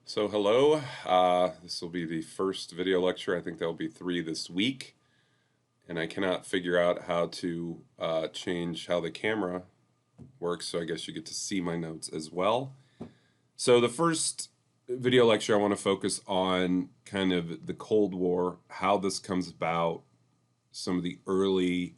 So hello, this will be the first video lecture. I think there'll be 3 this week, and I cannot figure out how to change how the camera works, so I guess you get to see my notes as well. So the first video lecture I want to focus on kind of the Cold War, how this comes about, some of the early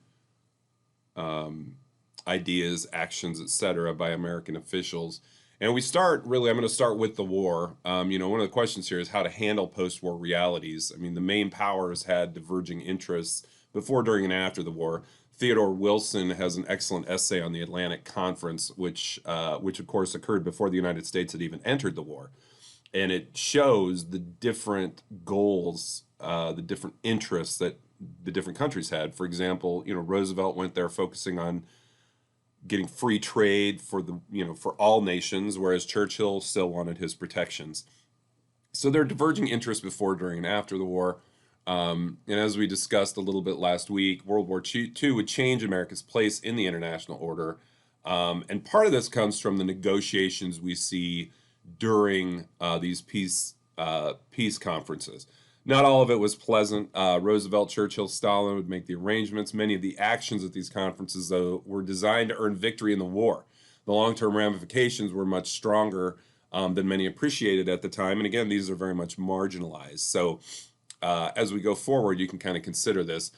ideas, actions, etc. by American officials. And we start, really, I'm going to start with the war. One of the questions here is how to handle post-war realities. I mean, the main powers had diverging interests before, during, and after the war. Theodore Wilson has an excellent essay on the Atlantic Conference, which of course occurred before the United States had even entered the war. And it shows the different goals, the different interests that the different countries had. For example, Roosevelt went there focusing on getting free trade for for all nations, whereas Churchill still wanted his protections. So there are diverging interests before, during, and after the war. And as we discussed a little bit last week, World War II would change America's place in the international order. And part of this comes from the negotiations we see during these peace conferences. Not all of it was pleasant. Roosevelt, Churchill, Stalin would make the arrangements. Many of the actions at these conferences, though, were designed to earn victory in the war. The long-term ramifications were much stronger than many appreciated at the time. And again, these are very much marginalized. So as we go forward, you can kind of consider this.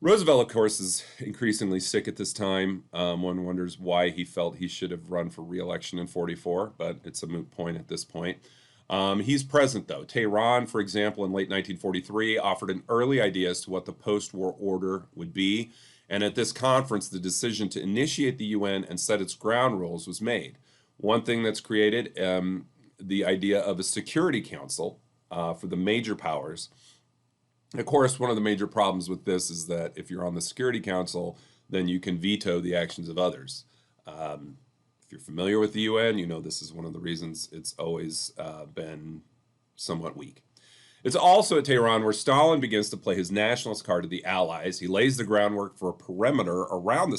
Roosevelt, of course, is increasingly sick at this time. One wonders why he felt he should have run for re-election in '44, but it's a moot point at this point. He's present, though. Tehran, for example, in late 1943, offered an early idea as to what the post-war order would be. And at this conference, the decision to initiate the UN and set its ground rules was made. One thing that's created, the idea of a Security Council for the major powers. Of course, one of the major problems with this is that if you're on the Security Council, then you can veto the actions of others. If you're familiar with the UN, you know this is one of the reasons it's always been somewhat weak. It's also at Tehran where Stalin begins to play his nationalist card to the Allies. He lays the groundwork for a perimeter around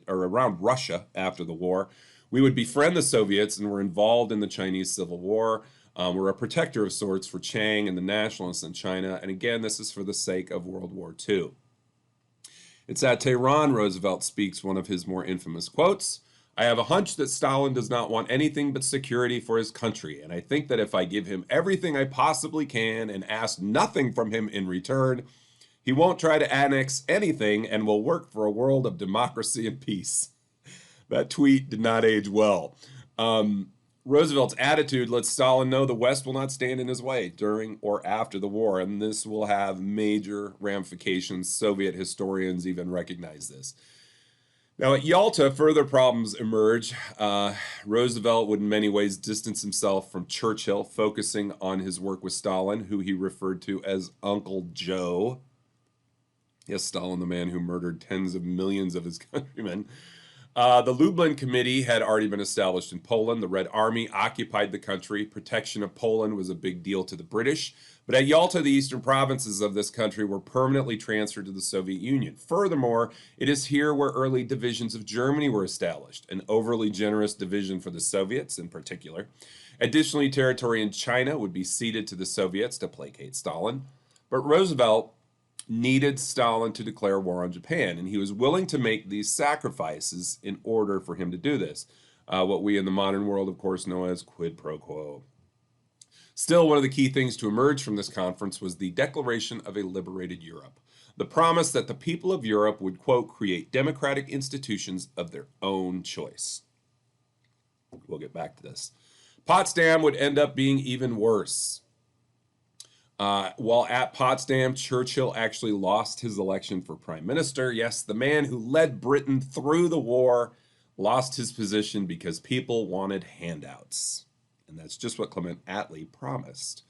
around Russia after the war. We would befriend the Soviets and were involved in the Chinese Civil War. We're a protector of sorts for Chiang and the nationalists in China. And again, this is for the sake of World War II. It's at Tehran Roosevelt speaks one of his more infamous quotes. I have a hunch that Stalin does not want anything but security for his country, and I think that if I give him everything I possibly can and ask nothing from him in return, he won't try to annex anything and will work for a world of democracy and peace. That tweet did not age well. Roosevelt's attitude lets Stalin know the West will not stand in his way during or after the war, and this will have major ramifications. Soviet historians even recognize this. Now, at Yalta, further problems emerge. Roosevelt would in many ways distance himself from Churchill, focusing on his work with Stalin, who he referred to as Uncle Joe. Yes, Stalin, the man who murdered tens of millions of his countrymen. The Lublin Committee had already been established in Poland. The Red Army occupied the country. Protection of Poland was a big deal to the British. But at Yalta, the eastern provinces of this country were permanently transferred to the Soviet Union. Furthermore, it is here where early divisions of Germany were established, an overly generous division for the Soviets in particular. Additionally, territory in China would be ceded to the Soviets to placate Stalin. But Roosevelt needed Stalin to declare war on Japan, and he was willing to make these sacrifices in order for him to do this. What we in the modern world, of course, know as quid pro quo. Still, one of the key things to emerge from this conference was the declaration of a liberated Europe. The promise that the people of Europe would, quote, create democratic institutions of their own choice. We'll get back to this. Potsdam would end up being even worse. While at Potsdam, Churchill actually lost his election for prime minister. Yes, the man who led Britain through the war lost his position because people wanted handouts. And that's just what Clement Attlee promised.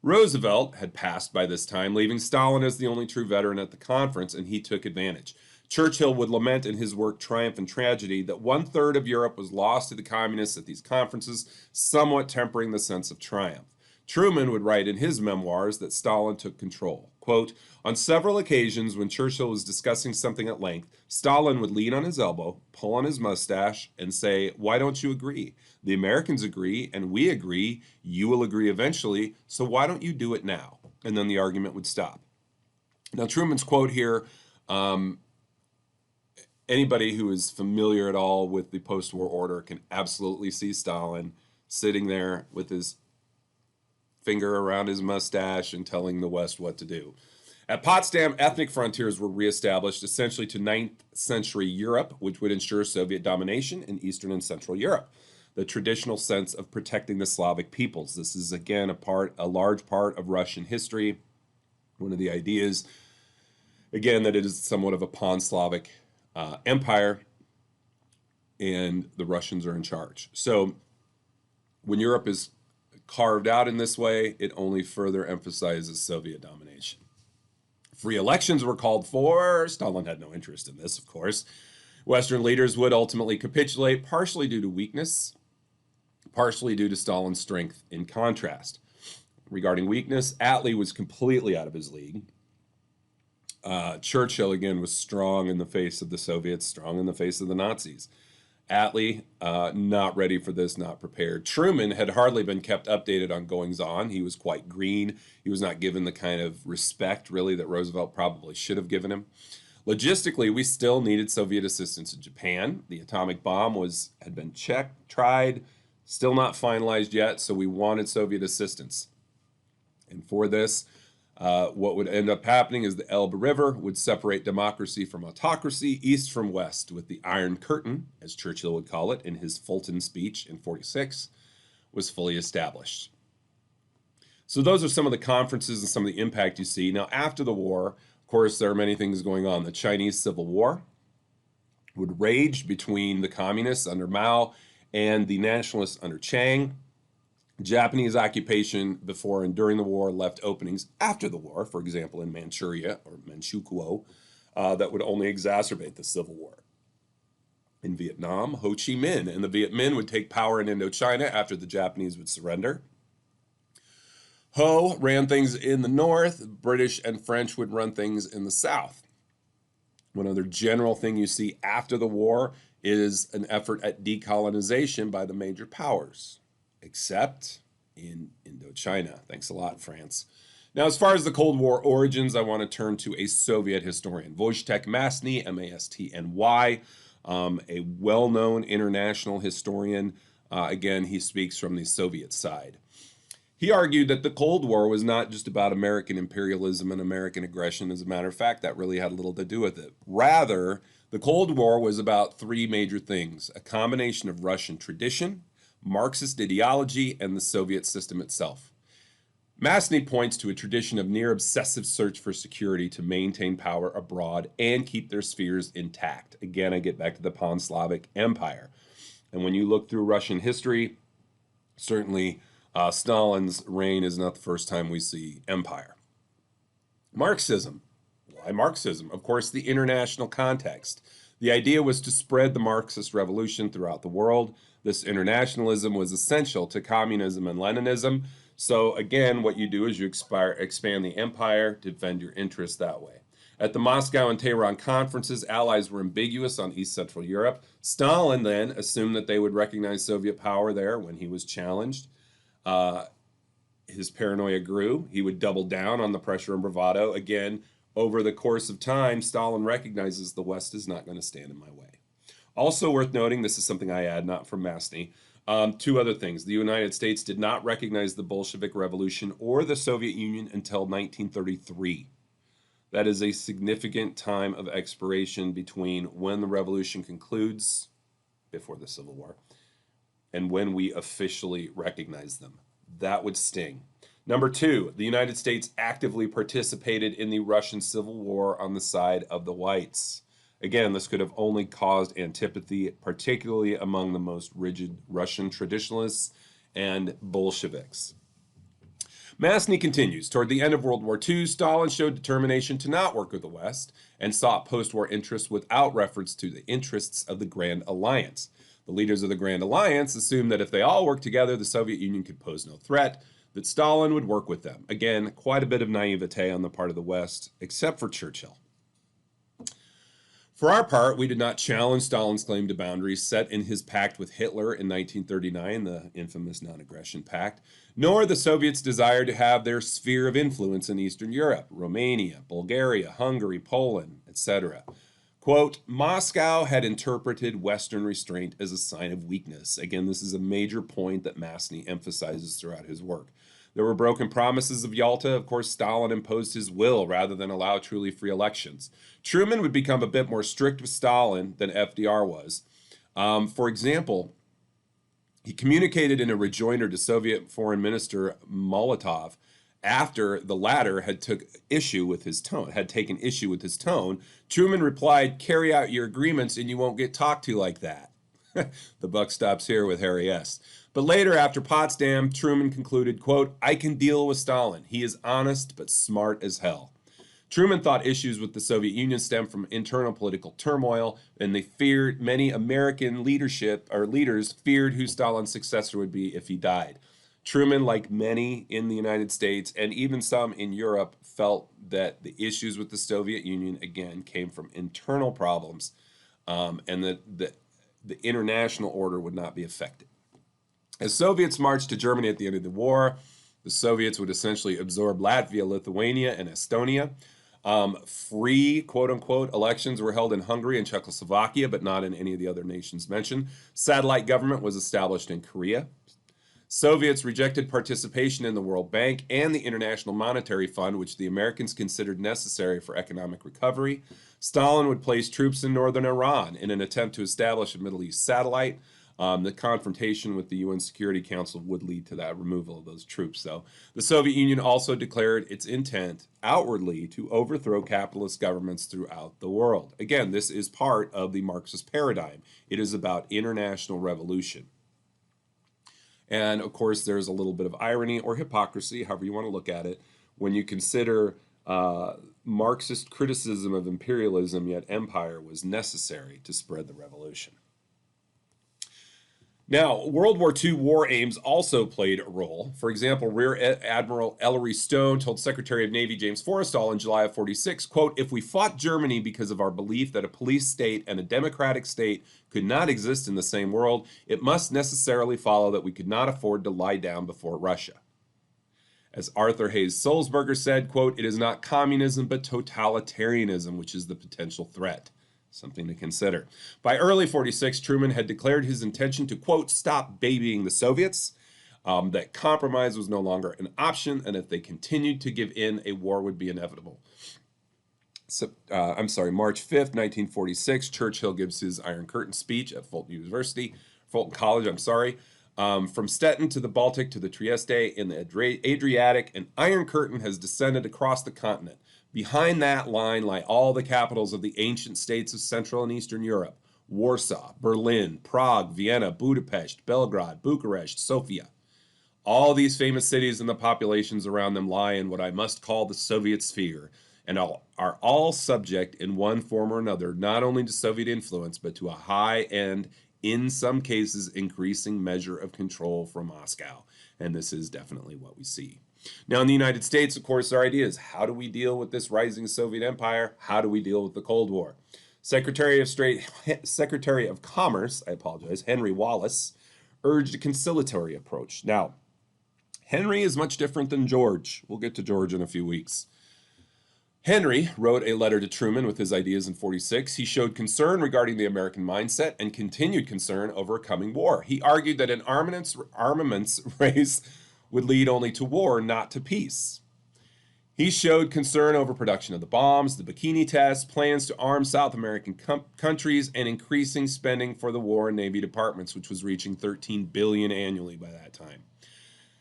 Roosevelt had passed by this time, leaving Stalin as the only true veteran at the conference, and he took advantage. Churchill would lament in his work Triumph and Tragedy that 1/3 of Europe was lost to the communists at these conferences, somewhat tempering the sense of triumph. Truman would write in his memoirs that Stalin took control. Quote, on several occasions when Churchill was discussing something at length, Stalin would lean on his elbow, pull on his mustache, and say, why don't you agree? The Americans agree, and we agree. You will agree eventually, so why don't you do it now? And then the argument would stop. Now, Truman's quote here, anybody who is familiar at all with the post-war order can absolutely see Stalin sitting there with his finger around his mustache and telling the West what to do. At Potsdam, ethnic frontiers were reestablished essentially to 9th century Europe, which would ensure Soviet domination in Eastern and Central Europe. The traditional sense of protecting the Slavic peoples. This is, again, a large part of Russian history. One of the ideas, again, that it is somewhat of a pan-Slavic empire, and the Russians are in charge. So when Europe is carved out in this way, it only further emphasizes Soviet domination. Free elections were called for. Stalin had no interest in this, of course. Western leaders would ultimately capitulate, partially due to weakness, partially due to Stalin's strength in contrast. Regarding weakness, Attlee was completely out of his league. Churchill, again, was strong in the face of the Soviets, strong in the face of the Nazis. Attlee, not ready for this, not prepared. Truman had hardly been kept updated on goings-on. He was quite green. He was not given the kind of respect, really, that Roosevelt probably should have given him. Logistically, we still needed Soviet assistance in Japan. The atomic bomb had been tried, still not finalized yet, so we wanted Soviet assistance. And for this, what would end up happening is the Elbe River would separate democracy from autocracy, east from west, with the Iron Curtain, as Churchill would call it in his Fulton speech in '46, was fully established. So those are some of the conferences and some of the impact you see. Now, after the war, of course, there are many things going on. The Chinese Civil War would rage between the communists under Mao and the nationalists under Chiang. Japanese occupation before and during the war left openings after the war, for example, in Manchuria or Manchukuo, that would only exacerbate the Civil War. In Vietnam, Ho Chi Minh and the Viet Minh would take power in Indochina after the Japanese would surrender. Ho ran things in the north, British and French would run things in the south. One other general thing you see after the war is an effort at decolonization by the major powers, except in Indochina. Thanks a lot, France. Now, as far as the Cold War origins, I want to turn to a Soviet historian, Wojciech Masny, M-A-S-T-N-Y, a well-known international historian. Again, he speaks from the Soviet side. He argued that the Cold War was not just about American imperialism and American aggression. As a matter of fact, that really had little to do with it. Rather, the Cold War was about three major things: a combination of Russian tradition, Marxist ideology, and the Soviet system itself. Masny points to a tradition of near-obsessive search for security to maintain power abroad and keep their spheres intact. Again, I get back to the Pan-Slavic Empire. And when you look through Russian history, certainly Stalin's reign is not the first time we see empire. Marxism. Why Marxism? Of course, the international context. The idea was to spread the Marxist revolution throughout the world. This internationalism was essential to communism and Leninism. So again, what you do is you expand the empire to defend your interests that way. At the Moscow and Tehran conferences, allies were ambiguous on East Central Europe. Stalin then assumed that they would recognize Soviet power there when he was challenged. His paranoia grew. He would double down on the pressure and bravado. Again, over the course of time, Stalin recognizes the West is not going to stand in my way. Also worth noting, this is something I add, not from Masny, two other things. The United States did not recognize the Bolshevik Revolution or the Soviet Union until 1933. That is a significant time of expiration between when the revolution concludes, before the Civil War, and when we officially recognize them. That would sting. Number two, the United States actively participated in the Russian Civil War on the side of the whites. Again, this could have only caused antipathy, particularly among the most rigid Russian traditionalists and Bolsheviks. Masny continues, toward the end of World War II, Stalin showed determination to not work with the West and sought post-war interests without reference to the interests of the Grand Alliance. The leaders of the Grand Alliance assumed that if they all worked together, the Soviet Union could pose no threat. that Stalin would work with them. Again, quite a bit of naivete on the part of the West, except for Churchill. For our part, we did not challenge Stalin's claim to boundaries set in his pact with Hitler in 1939, the infamous non-aggression pact, nor the Soviets' desire to have their sphere of influence in Eastern Europe, Romania, Bulgaria, Hungary, Poland, etc. Quote, Moscow had interpreted Western restraint as a sign of weakness. Again, this is a major point that Masny emphasizes throughout his work. There were broken promises of Yalta. Of course, Stalin imposed his will rather than allow truly free elections. Truman would become a bit more strict with Stalin than FDR was. For example, he communicated in a rejoinder to Soviet Foreign Minister Molotov after the latter had taken issue with his tone. Truman replied, "Carry out your agreements and you won't get talked to like that." The buck stops here with Harry S. But later, after Potsdam, Truman concluded, quote, "I can deal with Stalin. He is honest but smart as hell." Truman thought issues with the Soviet Union stemmed from internal political turmoil, and many American leaders feared who Stalin's successor would be if he died. Truman, like many in the United States and even some in Europe, felt that the issues with the Soviet Union, again, came from internal problems, and that the international order would not be affected. As Soviets marched to Germany at the end of the war, the Soviets would essentially absorb Latvia, Lithuania, and Estonia. Free, quote-unquote, elections were held in Hungary and Czechoslovakia, but not in any of the other nations mentioned. Satellite government was established in Korea. Soviets rejected participation in the World Bank and the International Monetary Fund, which the Americans considered necessary for economic recovery. Stalin would place troops in northern Iran in an attempt to establish a Middle East satellite. The confrontation with the UN Security Council would lead to that removal of those troops. So the Soviet Union also declared its intent outwardly to overthrow capitalist governments throughout the world. Again, this is part of the Marxist paradigm. It is about international revolution. And of course, there's a little bit of irony or hypocrisy, however you want to look at it, when you consider Marxist criticism of imperialism, yet empire was necessary to spread the revolution. Now, World War II war aims also played a role. For example, Rear Admiral Ellery Stone told Secretary of Navy James Forrestal in July of '46, quote, "If we fought Germany because of our belief that a police state and a democratic state could not exist in the same world, it must necessarily follow that we could not afford to lie down before Russia." As Arthur Hayes Sulzberger said, quote, "It is not communism but totalitarianism which is the potential threat." Something to consider. By early '46, Truman had declared his intention to, quote, "stop babying the Soviets," that compromise was no longer an option, and if they continued to give in, a war would be inevitable. March 5th, 1946, Churchill gives his Iron Curtain speech at Fulton College. From Stettin to the Baltic to the Trieste in the Adriatic, an Iron Curtain has descended across the continent. Behind that line lie all the capitals of the ancient states of Central and Eastern Europe: Warsaw, Berlin, Prague, Vienna, Budapest, Belgrade, Bucharest, Sofia. All these famous cities and the populations around them lie in what I must call the Soviet sphere, and are all subject in one form or another, not only to Soviet influence, but to a high and, in some cases, increasing measure of control from Moscow. And this is definitely what we see. Now, in the United States, of course, our idea is, how do we deal with this rising Soviet empire? How do we deal with the Cold War? Secretary of Commerce, Henry Wallace, urged a conciliatory approach. Now, Henry is much different than George. We'll get to George in a few weeks. Henry wrote a letter to Truman with his ideas in '46. He showed concern regarding the American mindset and continued concern over a coming war. He argued that an armaments race would lead only to war, not to peace. He showed concern over production of the bombs, the Bikini test, plans to arm South American countries, and increasing spending for the War and Navy departments, which was reaching $13 billion annually by that time.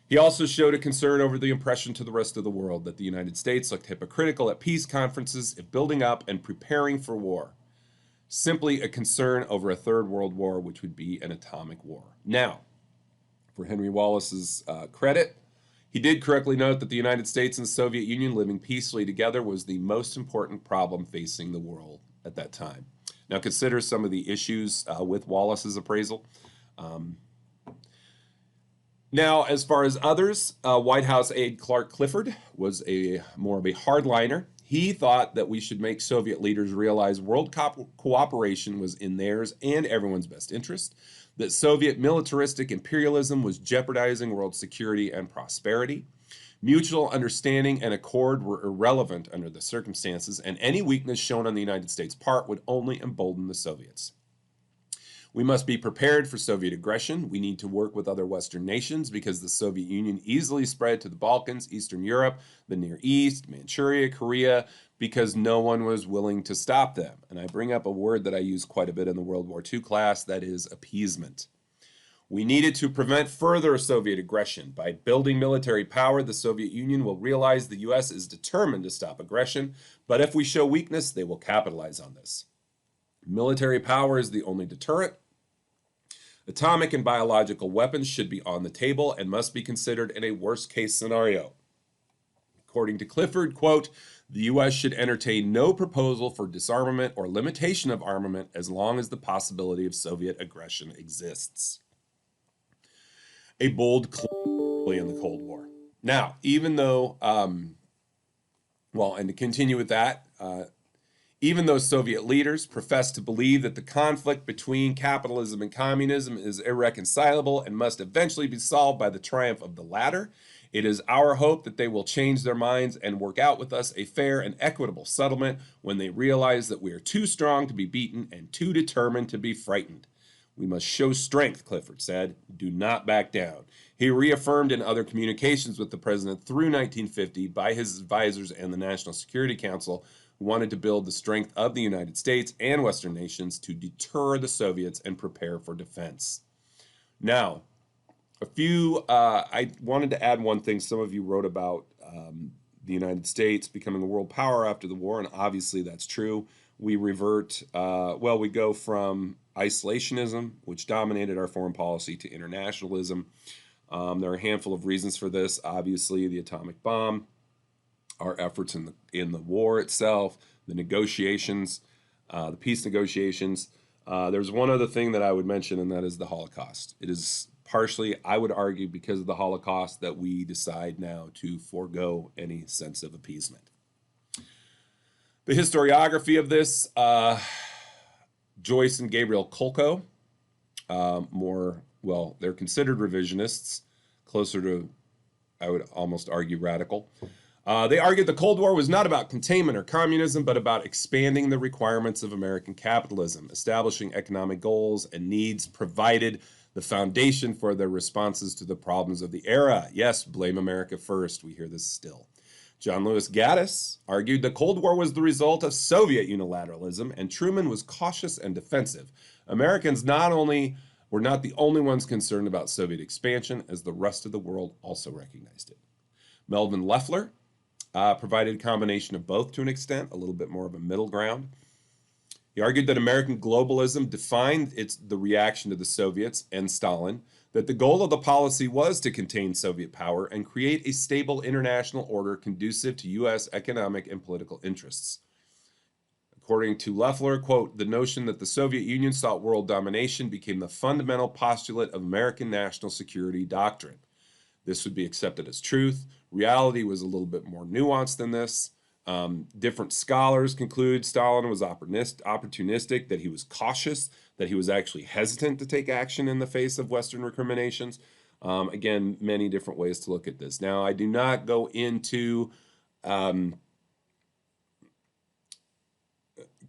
He also showed a concern over the impression to the rest of the world that the United States looked hypocritical at peace conferences if building up and preparing for war. Simply a concern over a third world war, which would be an atomic war. Now, for Henry Wallace's credit, he did correctly note that the United States and the Soviet Union living peacefully together was the most important problem facing the world at that time. Now consider some of the issues with Wallace's appraisal. Now, as far as others, White House aide Clark Clifford was more of a hardliner. He thought that we should make Soviet leaders realize world cooperation was in theirs and everyone's best interest, that Soviet militaristic imperialism was jeopardizing world security and prosperity. Mutual understanding and accord were irrelevant under the circumstances, and any weakness shown on the United States' part would only embolden the Soviets. We must be prepared for Soviet aggression. We need to work with other Western nations because the Soviet Union easily spread to the Balkans, Eastern Europe, the Near East, Manchuria, Korea, because no one was willing to stop them. And I bring up a word that I use quite a bit in the World War II class, that is appeasement. We needed to prevent further Soviet aggression. By building military power, the Soviet Union will realize the U.S. is determined to stop aggression, but if we show weakness, they will capitalize on this. Military power is the only deterrent. Atomic and biological weapons should be on the table and must be considered in a worst-case scenario. According to Clifford, quote, the U.S. should entertain no proposal for disarmament or limitation of armament as long as the possibility of Soviet aggression exists. A bold claim early in the Cold War. Now, even though, and to continue with that, even though Soviet leaders professed to believe that the conflict between capitalism and communism is irreconcilable and must eventually be solved by the triumph of the latter, it is our hope that they will change their minds and work out with us a fair and equitable settlement when they realize that we are too strong to be beaten and too determined to be frightened. We must show strength, Clifford said. Do not back down. He reaffirmed in other communications with the president through 1950 by his advisors and the National Security Council, who wanted to build the strength of the United States and Western nations to deter the Soviets and prepare for defense. Now, I wanted to add one thing. Some of you wrote about the United States becoming a world power after the war, and obviously that's true. We revert, we go from isolationism, which dominated our foreign policy, to internationalism. There are a handful of reasons for this. Obviously, the atomic bomb, our efforts in the war itself, the negotiations, the peace negotiations. There's one other thing that I would mention, and that is the Holocaust. It is partially, I would argue, because of the Holocaust that we decide now to forego any sense of appeasement. The historiography of this, Joyce and Gabriel Kolko, they're considered revisionists, closer to, I would almost argue, radical. They argued the Cold War was not about containment or communism, but about expanding the requirements of American capitalism, establishing economic goals and needs, provided the foundation for their responses to the problems of the era. Yes, blame America first. We hear this still. John Lewis Gaddis argued the Cold War was the result of Soviet unilateralism, and Truman was cautious and defensive. Americans were not the only ones concerned about Soviet expansion, as the rest of the world also recognized it. Melvin Leffler provided a combination of both to an extent, a little bit more of a middle ground. He argued that American globalism defined the reaction to the Soviets and Stalin, that the goal of the policy was to contain Soviet power and create a stable international order conducive to U.S. economic and political interests. According to Leffler, quote, the notion that the Soviet Union sought world domination became the fundamental postulate of American national security doctrine. This would be accepted as truth. Reality was a little bit more nuanced than this. Different scholars conclude Stalin was opportunistic, that he was cautious, that he was actually hesitant to take action in the face of Western recriminations. Again, many different ways to look at this. Now, I do not go into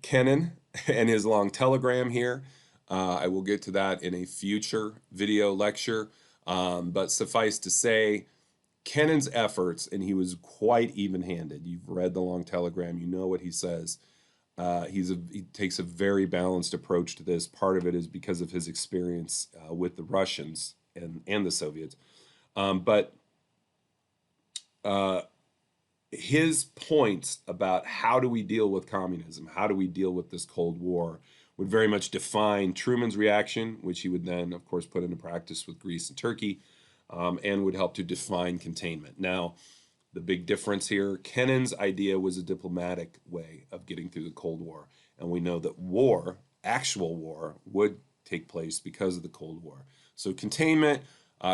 Kennan and his long telegram here. I will get to that in a future video lecture. But suffice to say, Kennan's efforts, and he was quite even-handed. You've read the long telegram, you know what he says. He takes a very balanced approach to this. Part of it is because of his experience with the Russians and the Soviets. But his points about how do we deal with communism, how do we deal with this Cold War, would very much define Truman's reaction, which he would then, of course, put into practice with Greece and Turkey, and would help to define containment. Now, the big difference here, Kennan's idea was a diplomatic way of getting through the Cold War. And we know that war, actual war, would take place because of the Cold War. So containment,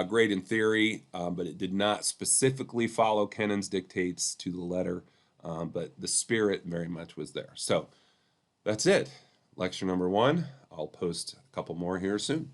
Great in theory, but it did not specifically follow Kennan's dictates to the letter, but the spirit very much was there. So that's it. Lecture number 1. I'll post a couple more here soon.